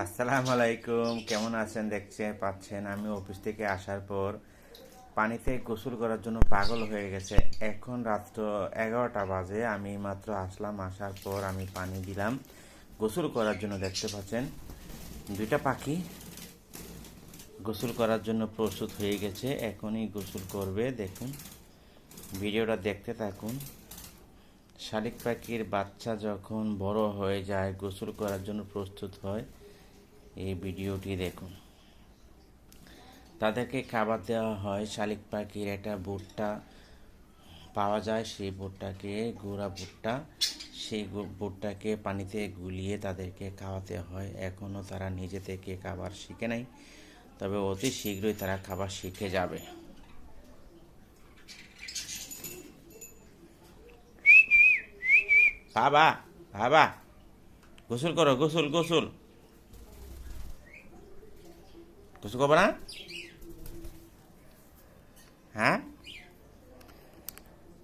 আসসালামু আলাইকুম, কেমন আছেন? দেখতে পাচ্ছেন আমি অফিস থেকে আসার পর পানিতে গোসল করার জন্য পাগল হয়ে গেছে। এখন রাত্র 11টা বাজে, আমি মাত্র আসলাম। আসার পর আমি পানি দিলাম গোসল করার জন্য। দেখতে পাচ্ছেন দুইটা পাখি গোসল করার জন্য প্রস্তুত হয়ে গেছে, এখনই গোসল করবে। দেখুন, ভিডিওটা দেখতে থাকুন। শালিক পাখির বাচ্চা যখন বড় হয়ে যায়, গোসল করার জন্য প্রস্তুত হয়, এই ভিডিওটি দেখুন। তাদেরকে খাবার দেওয়া হয়। শালিক পাখির একটা ভুট্টা পাওয়া যায়, সেই ভুট্টাকে গুঁড়া ভুট্টা, সেই ভুট্টাকে পানিতে গুলিয়ে তাদেরকে খাওয়াতে হয়। এখনও তারা নিজে থেকে খাবার শিখে নাই, তবে অতি শীঘ্রই তারা খাবার শিখে যাবে। বাবা, বাবা, গোসল করো, গোসল গোসল গোসল করবো না? হ্যাঁ।